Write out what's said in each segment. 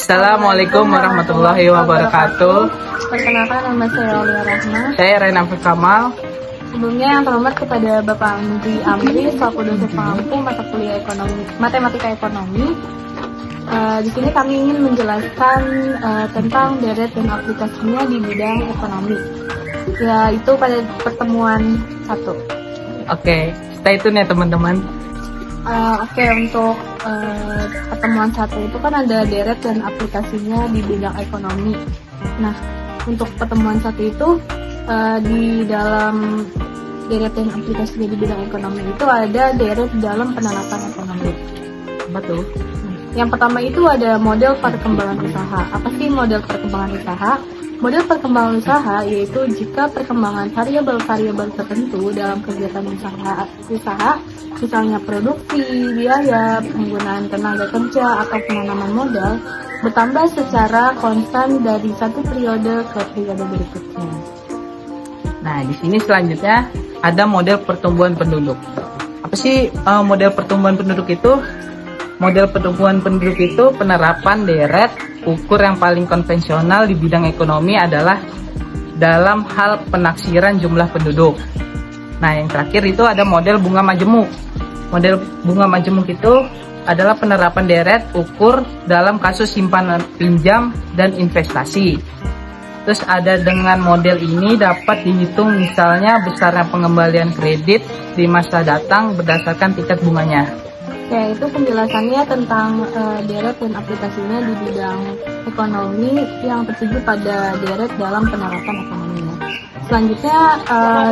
Assalamualaikum warahmatullahi wabarakatuh. Perkenalkan, nama saya Aulia Rahma. Saya Rena Kamal. Sebelumnya yang terhormat kepada Bapak Andri Amri selaku dosen pengampu mata kuliah matematika ekonomi. Di sini kami ingin menjelaskan tentang deret dan aplikasinya di bidang ekonomi, yaitu pada pertemuan 1. Oke, stay tune ya teman-teman. Untuk pertemuan 1 itu kan ada deret dan aplikasinya di bidang ekonomi. Nah, untuk pertemuan 1 itu di dalam deret dan aplikasinya di bidang ekonomi itu ada deret dalam penerapan ekonomi. Betul. Yang pertama itu ada model perkembangan usaha. Apa sih model perkembangan usaha? Model perkembangan usaha yaitu jika perkembangan variabel-variabel tertentu dalam kegiatan usaha, misalnya produksi, biaya, penggunaan tenaga kerja, atau penanaman modal, bertambah secara konstan dari satu periode ke periode berikutnya. Nah, di sini selanjutnya ada model pertumbuhan penduduk. Apa sih model pertumbuhan penduduk itu? Model pertumbuhan penduduk itu penerapan deret ukur yang paling konvensional di bidang ekonomi adalah dalam hal penaksiran jumlah penduduk. Nah, yang terakhir itu ada model bunga majemuk. Model bunga majemuk itu adalah penerapan deret ukur dalam kasus simpanan pinjam dan investasi. Terus ada dengan model ini dapat dihitung misalnya besarnya pengembalian kredit di masa datang berdasarkan tingkat bunganya. Ya, itu penjelasannya tentang deret dan aplikasinya di bidang ekonomi yang tertuju pada deret dalam penerapan ekonominya. Selanjutnya,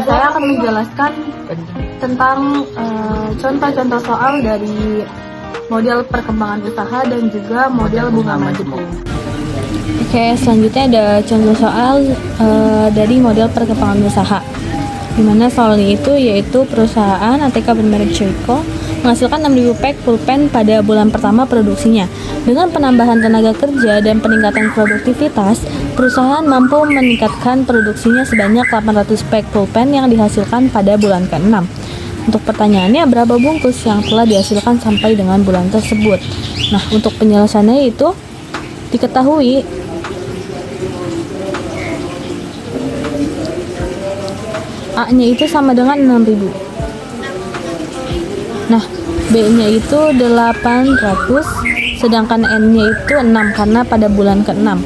saya akan menjelaskan tentang contoh-contoh soal dari model perkembangan usaha dan juga model bunga majemuk. Oke, selanjutnya ada contoh soal dari model perkembangan usaha. Di mana soalnya itu yaitu perusahaan ATK bermerek Choico menghasilkan 6.000 pack pulpen pada bulan pertama produksinya. Dengan penambahan tenaga kerja dan peningkatan produktivitas, perusahaan mampu meningkatkan produksinya sebanyak 800 pack pulpen yang dihasilkan pada bulan ke-6. Untuk pertanyaannya, berapa bungkus yang telah dihasilkan sampai dengan bulan tersebut? Nah, untuk penjelasannya itu diketahui A-nya itu sama dengan 6.000. Nah, B-nya itu 800, sedangkan N-nya itu 6 karena pada bulan ke-6.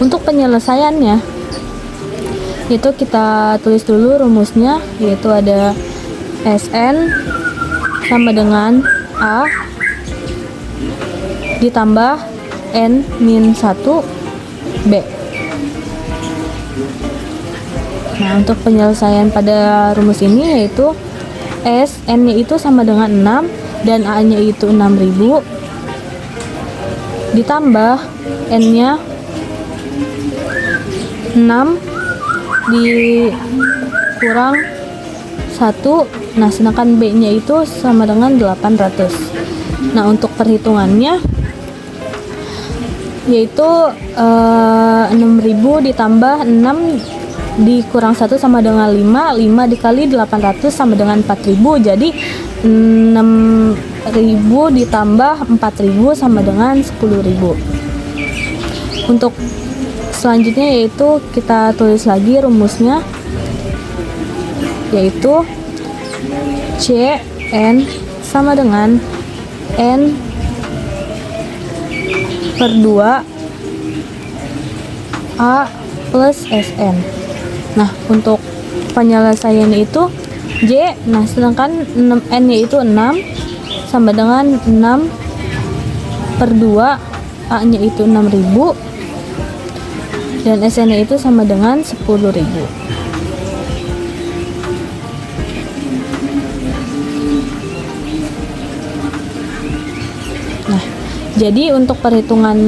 Untuk penyelesaiannya, itu kita tulis dulu rumusnya, yaitu ada SN sama dengan A ditambah N-1 B. Nah, untuk penyelesaian pada rumus ini yaitu N-nya itu sama dengan 6 dan A-nya itu 6.000 ditambah N-nya 6 dikurang 1. Nah, sedangkan B-nya itu sama dengan 800. Nah, untuk perhitungannya yaitu 6.000 ditambah 6 dikurang 1 sama dengan 5 dikali 800 sama dengan 4.000, jadi 6.000 ditambah 4.000 sama dengan 10.000. Untuk selanjutnya yaitu kita tulis lagi rumusnya, yaitu CN sama dengan N per 2 A plus SN. Nah, untuk penyelesaian itu J, nah sedangkan N-nya itu 6 sama dengan 6 per 2 A-nya itu 6.000 dan SN-nya itu sama dengan 10.000. Nah, jadi untuk perhitungan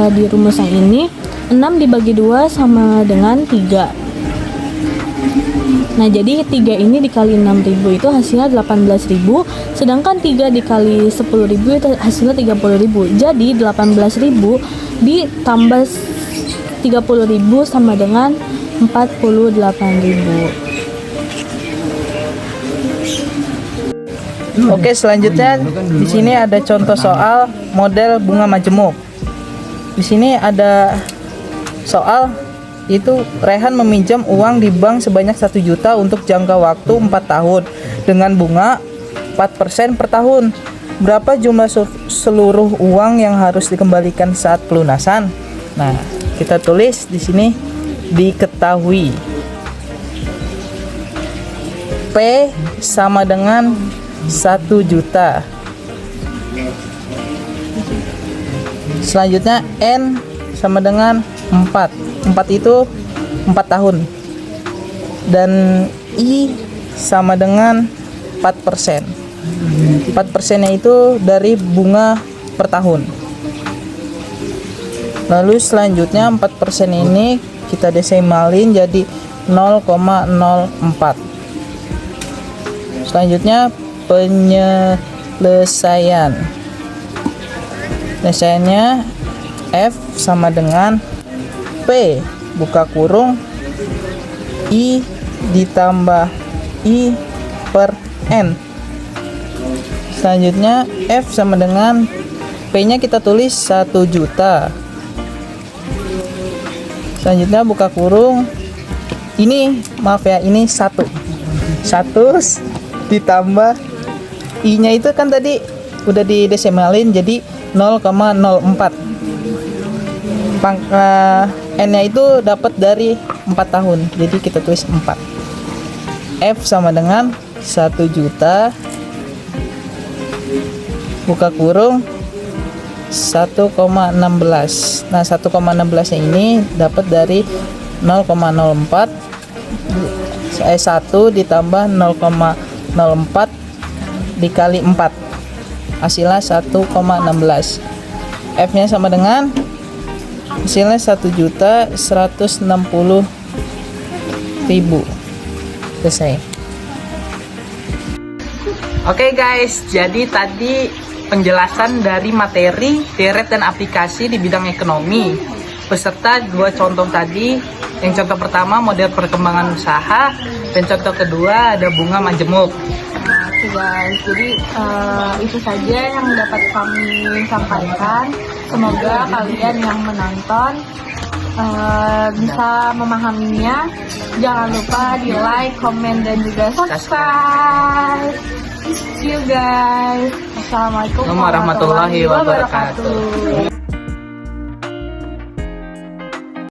di rumus yang ini 6 dibagi 2 sama dengan 3. Nah, jadi 3 ini dikali 6.000 itu hasilnya 18.000, sedangkan 3 dikali 10.000 itu hasilnya 30.000. Jadi 18.000 ditambah 30.000 sama dengan 48.000. Oke, selanjutnya di sini ada contoh soal model bunga majemuk. Di sini ada soal, itu Rehan meminjam uang di bank sebanyak 1 juta untuk jangka waktu 4 tahun dengan bunga 4% per tahun. Berapa jumlah seluruh uang yang harus dikembalikan saat pelunasan? Nah, kita tulis di sini diketahui. P sama dengan 1 juta. Selanjutnya N sama dengan 4. 4 itu 4 tahun. Dan I sama dengan 4%. 4%-nya itu dari bunga per tahun. Lalu selanjutnya 4% ini kita desimalin jadi 0,04. Selanjutnya penyelesaian. Penyelesaiannya F sama dengan P buka kurung I ditambah I per N. Selanjutnya F sama dengan P nya kita tulis 1 juta. Selanjutnya buka kurung, ini maaf ya, ini 1 ditambah I nya itu kan tadi udah didesimalin jadi 0,04. N nya itu dapat dari 4 tahun, jadi kita tulis 4. F sama dengan 1 juta buka kurung 1,16. Nah, 1,16 nya ini dapat dari 0,04 1 ditambah 0,04 dikali 4, hasilnya 1,16. F nya sama dengan hasilnya 1.160.000. Selesai. Oke guys, jadi tadi penjelasan dari materi deret dan aplikasi di bidang ekonomi beserta 2 contoh tadi. Yang contoh pertama model perkembangan usaha, dan contoh kedua ada bunga majemuk. Oke guys, jadi itu saja yang dapat kami sampaikan. Semoga kalian yang menonton bisa memahaminya. Jangan lupa di like, comment, dan juga subscribe. See you guys. Assalamualaikum Warahmatullahi wabarakatuh.